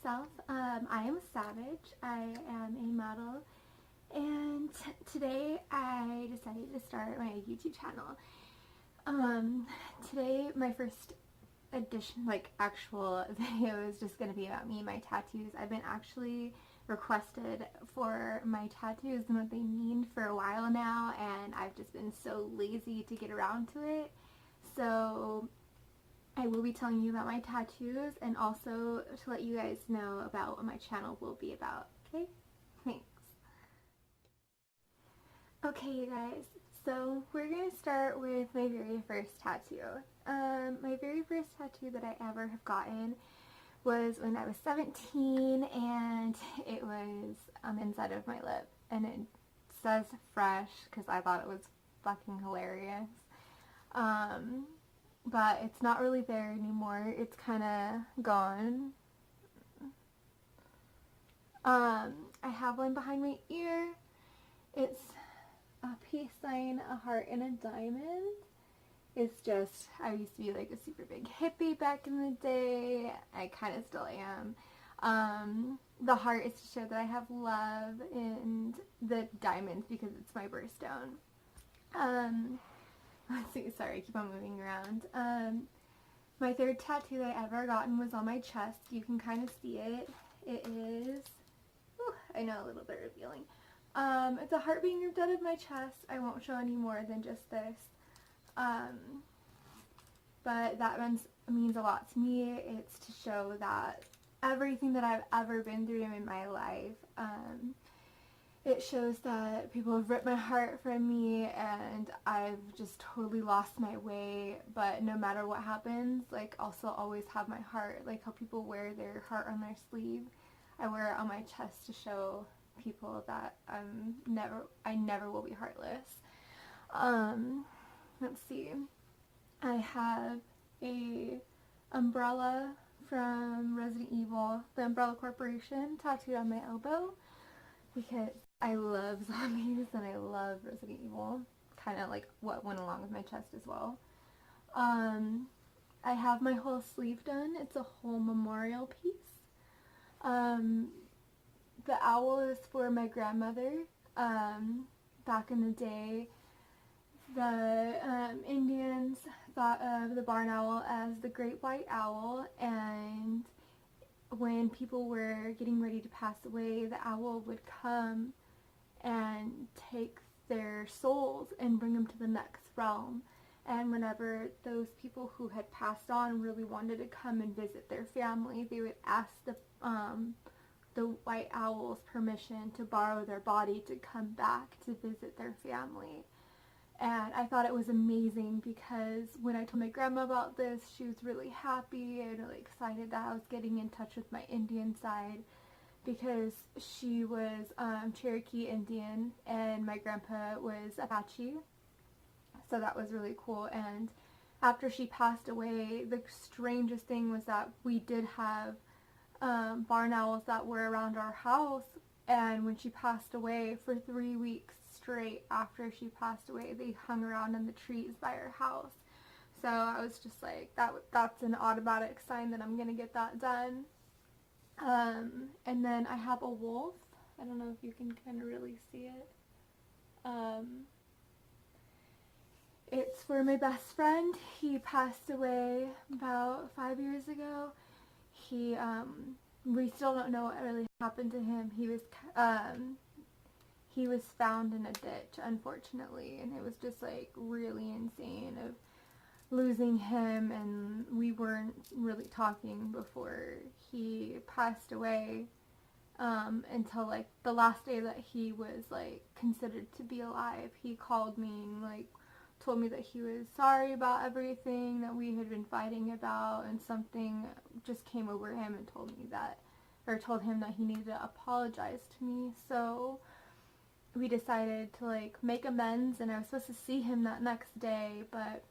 myself. I am Savedge. I am a model, and today I decided to start my YouTube channel. Today my first edition, actual video, is just going to be about me and my tattoos. I've been actually requested for my tattoos and what they mean for a while now, and I've just been so lazy to get around to it. So I will be telling you about my tattoos and also to let you guys know about what my channel will be about. Okay? Thanks. Okay, you guys. So we're going to start with my very first tattoo. My very first tattoo that I ever have gotten was when I was 17, and it was on the inside of my lip, and it says fresh because I thought it was fucking hilarious. But it's not really there anymore. It's kind of gone. I have one behind my ear. It's a peace sign, a heart, and a diamond. It's just, I used to be like a super big hippie back in the day. I kind of still am. The heart is to show that I have love, and the diamonds because it's my birthstone. Let's see, sorry, I keep on moving around. My third tattoo that I ever gotten was on my chest. You can kind of see it. It is, I know, a little bit revealing. It's a heart being ripped out of my chest. I won't show any more than just this. But that means a lot to me. It's to show that everything that I've ever been through in my life, it shows that people have ripped my heart from me, and I've just totally lost my way. But no matter what happens, I'll still always have my heart. Like how people wear their heart on their sleeve, I wear it on my chest to show people that I never will be heartless. Let's see. I have a umbrella from Resident Evil, the Umbrella Corporation, tattooed on my elbow because I love zombies and I love Resident Evil. Kind of like what went along with my chest as well. I have my whole sleeve done. It's a whole memorial piece. The owl is for my grandmother. Back in the day, the Indians thought of the barn owl as the great white owl, and when people were getting ready to pass away, the owl would come and take their souls and bring them to the next realm. And whenever those people who had passed on really wanted to come and visit their family, they would ask the white owl's permission to borrow their body to come back to visit their family. And I thought it was amazing because when I told my grandma about this, she was really happy and really excited that I was getting in touch with my Indian side, because she was Cherokee Indian and my grandpa was Apache. So that was really cool. And after she passed away, the strangest thing was that we did have barn owls that were around our house, and when she passed away, for 3 weeks straight after she passed away, they hung around in the trees by our house. So I was just like, that's an automatic sign that I'm gonna get that done. And then I have a wolf. I don't know if you can kind of really see it. It's for my best friend. He passed away about 5 years ago. We still don't know what really happened to him. He was found in a ditch, unfortunately, and it was just really insane of losing him, and we weren't really talking before he passed away, until the last day that he was considered to be alive. He called me and told me that he was sorry about everything that we had been fighting about, and something just came over him and told him that he needed to apologize to me. So we decided to make amends, and I was supposed to see him that next day, but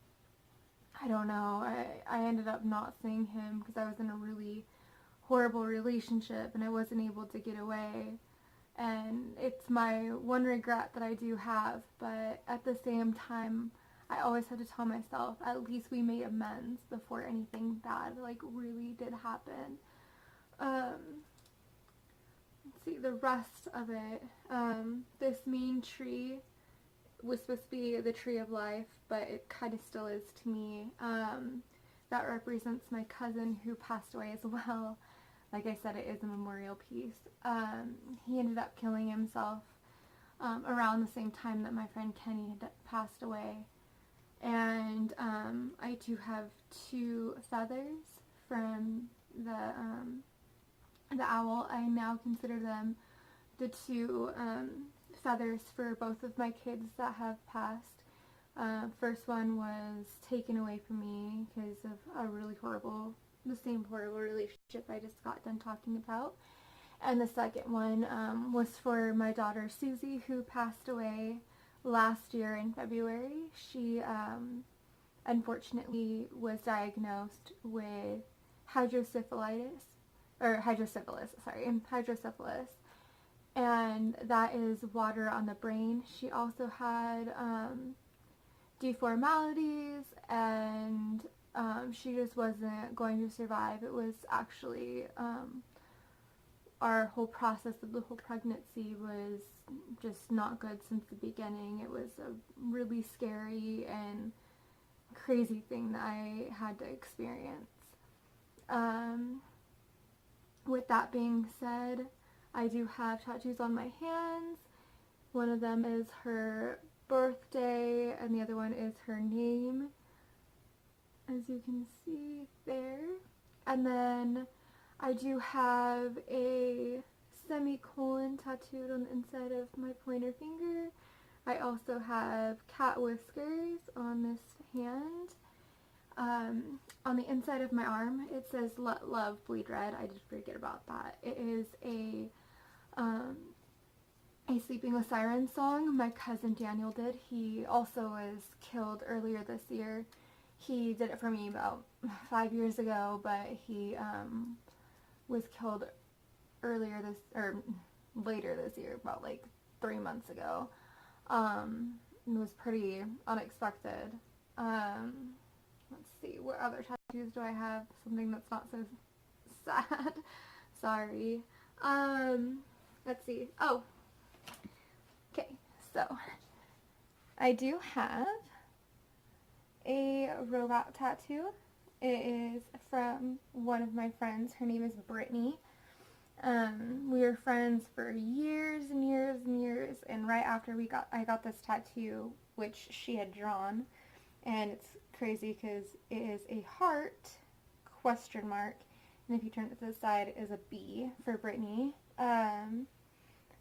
I don't know, I ended up not seeing him because I was in a really horrible relationship and I wasn't able to get away. And it's my one regret that I do have, but at the same time, I always had to tell myself, at least we made amends before anything bad really did happen. the rest of it. This main tree was supposed to be the tree of life, but it kind of still is to me. That represents my cousin who passed away as well. Like I said, it is a memorial piece. He ended up killing himself around the same time that my friend Kenny had passed away. And I do have 2 feathers from the owl. I now consider them the 2 feathers for both of my kids that have passed. First one was taken away from me because of the same horrible relationship I just got done talking about. And the second one was for my daughter Susie, who passed away last year in February. She unfortunately was diagnosed with hydrosyphilis, and that is water on the brain. She also had deformalities, and she just wasn't going to survive. It was actually our whole process of the whole pregnancy was just not good since the beginning. It was a really scary and crazy thing that I had to experience. With that being said, I do have tattoos on my hands. One of them is her birthday and the other one is her name, as you can see there. And then I do have a semicolon tattooed on the inside of my pointer finger. I also have cat whiskers on this hand. On the inside of my arm, it says "Let Love Bleed Red." I did forget about that. It is a Sleeping with Sirens song my cousin Daniel did. He also was killed earlier this year. He did it for me about 5 years ago, but he was killed later this year, about like 3 months ago. It was pretty unexpected. Let's see, what other tattoos do I have? Something that's not so sad. Sorry. Let's see. Oh, okay, so I do have a robot tattoo. It is from one of my friends. Her name is Brittany. We were friends for years and years and years, and right after I got this tattoo, which she had drawn, and it's crazy because it is a heart question mark, and if you turn it to the side, it is a B for Brittany.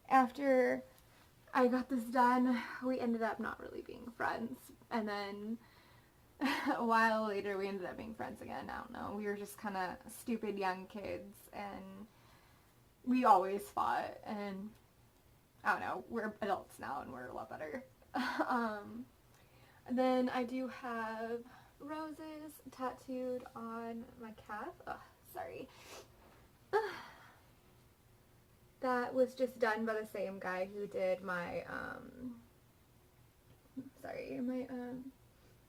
After I got this done, we ended up not really being friends, and then a while later we ended up being friends again. I don't know, we were just kind of stupid young kids, and we always fought, and I don't know, we're adults now and we're a lot better. Then I do have roses tattooed on my calf. Oh, sorry. That was just done by the same guy who did my,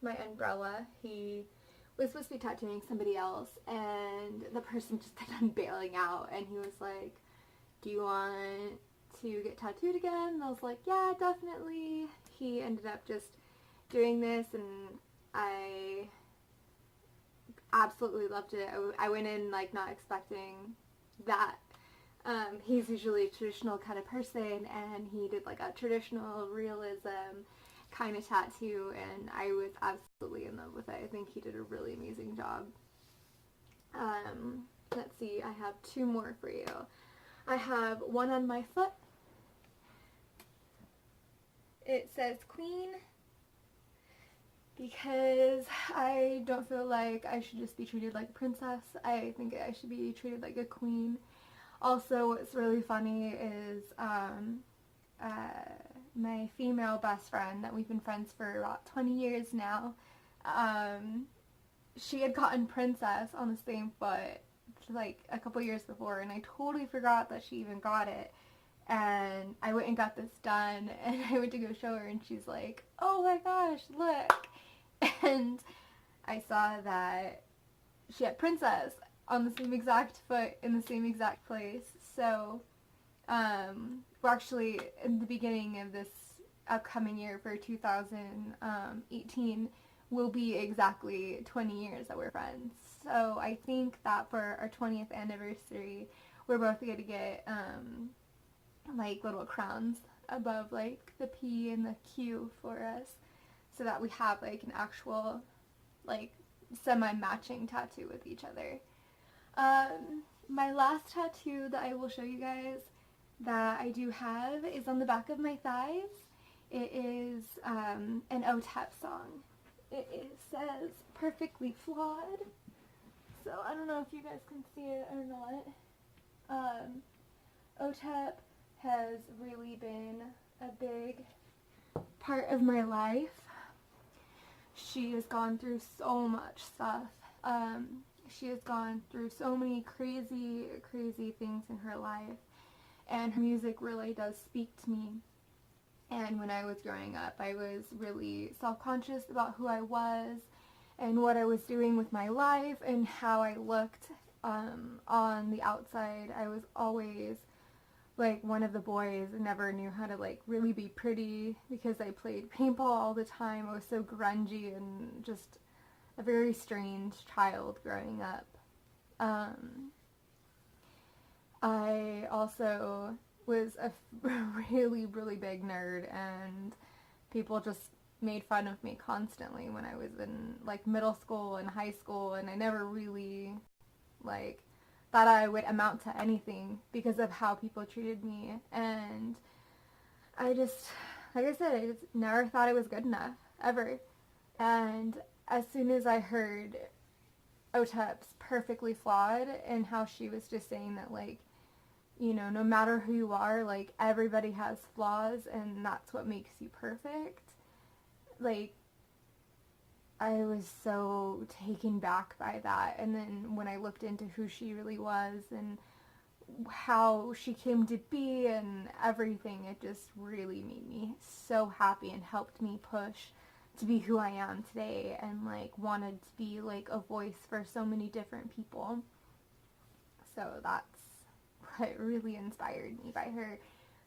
my umbrella. He was supposed to be tattooing somebody else, and the person just kept on bailing out, and he was like, "Do you want to get tattooed again?" And I was like, "Yeah, definitely." He ended up just doing this, and I absolutely loved it. I went in like not expecting that. He's usually a traditional kind of person, and he did like a traditional realism kind of tattoo, and I was absolutely in love with it. I think he did a really amazing job. Let's see, I have 2 more for you. I have one on my foot. It says Queen, because I don't feel like I should just be treated like a princess. I think I should be treated like a queen. Also, what's really funny is my female best friend that we've been friends for about 20 years now, she had gotten princess on the same foot like a couple years before, and I totally forgot that she even got it. And I went and got this done, and I went to go show her, and she's like, "Oh my gosh, look." And I saw that she had princess on the same exact foot in the same exact place. So We're actually in the beginning of this upcoming year for 2018 will be exactly 20 years that we're friends. So I think that for our 20th anniversary, we're both going to get like little crowns above like the P and the Q for us, so that we have like an actual like semi-matching tattoo with each other. My last tattoo that I will show you guys that I do have is on the back of my thighs. It is an OTEP song. It says "Perfectly Flawed." So I don't know if you guys can see it or not. OTEP has really been a big part of my life. She has gone through so much stuff. She has gone through so many crazy, crazy things in her life, and her music really does speak to me. And when I was growing up, I was really self-conscious about who I was and what I was doing with my life and how I looked on the outside. I was always like one of the boys and never knew how to like really be pretty because I played paintball all the time. I was so grungy and just a very strange child growing up. I also was a really, really big nerd, and people just made fun of me constantly when I was in like middle school and high school, and I never really like thought I would amount to anything because of how people treated me. And I just, like I said, I just never thought it was good enough, ever. And as soon as I heard OTEP's "Perfectly Flawed" and how she was just saying that, like, you know, no matter who you are, like, everybody has flaws and that's what makes you perfect, like, I was so taken back by that. And then when I looked into who she really was and how she came to be and everything, it just really made me so happy and helped me push to be who I am today, and like wanted to be like a voice for so many different people. So that's what really inspired me by her,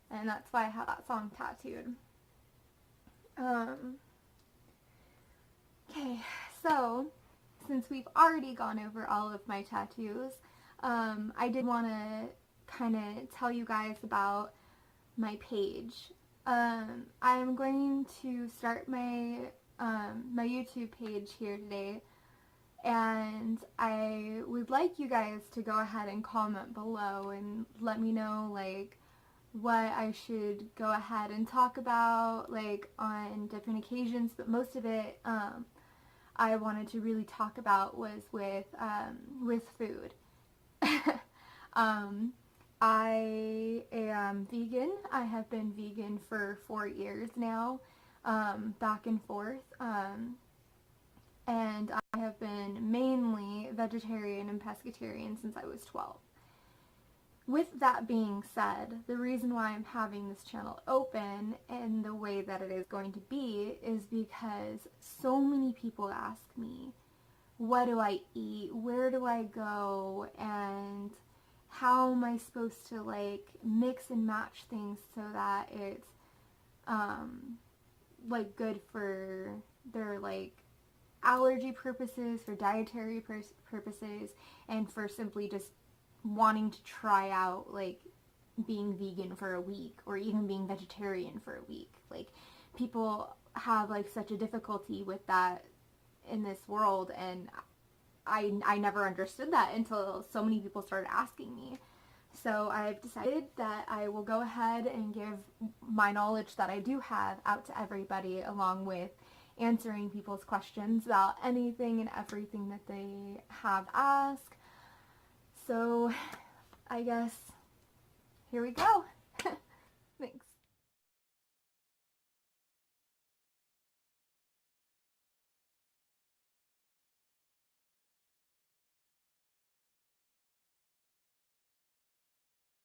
and that's why I have that song tattooed. Okay, so since we've already gone over all of my tattoos, I did want to kind of tell you guys about my page. I'm going to start my my YouTube page here today, and I would like you guys to go ahead and comment below and let me know like what I should go ahead and talk about like on different occasions, but most of it I wanted to really talk about was with food. I am vegan. I have been vegan for 4 years now, back and forth, and I have been mainly vegetarian and pescatarian since I was 12. With that being said, the reason why I'm having this channel open in the way that it is going to be is because so many people ask me, what do I eat, where do I go, and how am I supposed to like mix and match things so that it's like good for their like allergy purposes, for dietary purposes, and for simply just wanting to try out like being vegan for a week or even being vegetarian for a week. Like, people have like such a difficulty with that in this world, and I never understood that until so many people started asking me. So I've decided that I will go ahead and give my knowledge that I do have out to everybody, along with answering people's questions about anything and everything that they have asked. So I guess here we go. Thanks.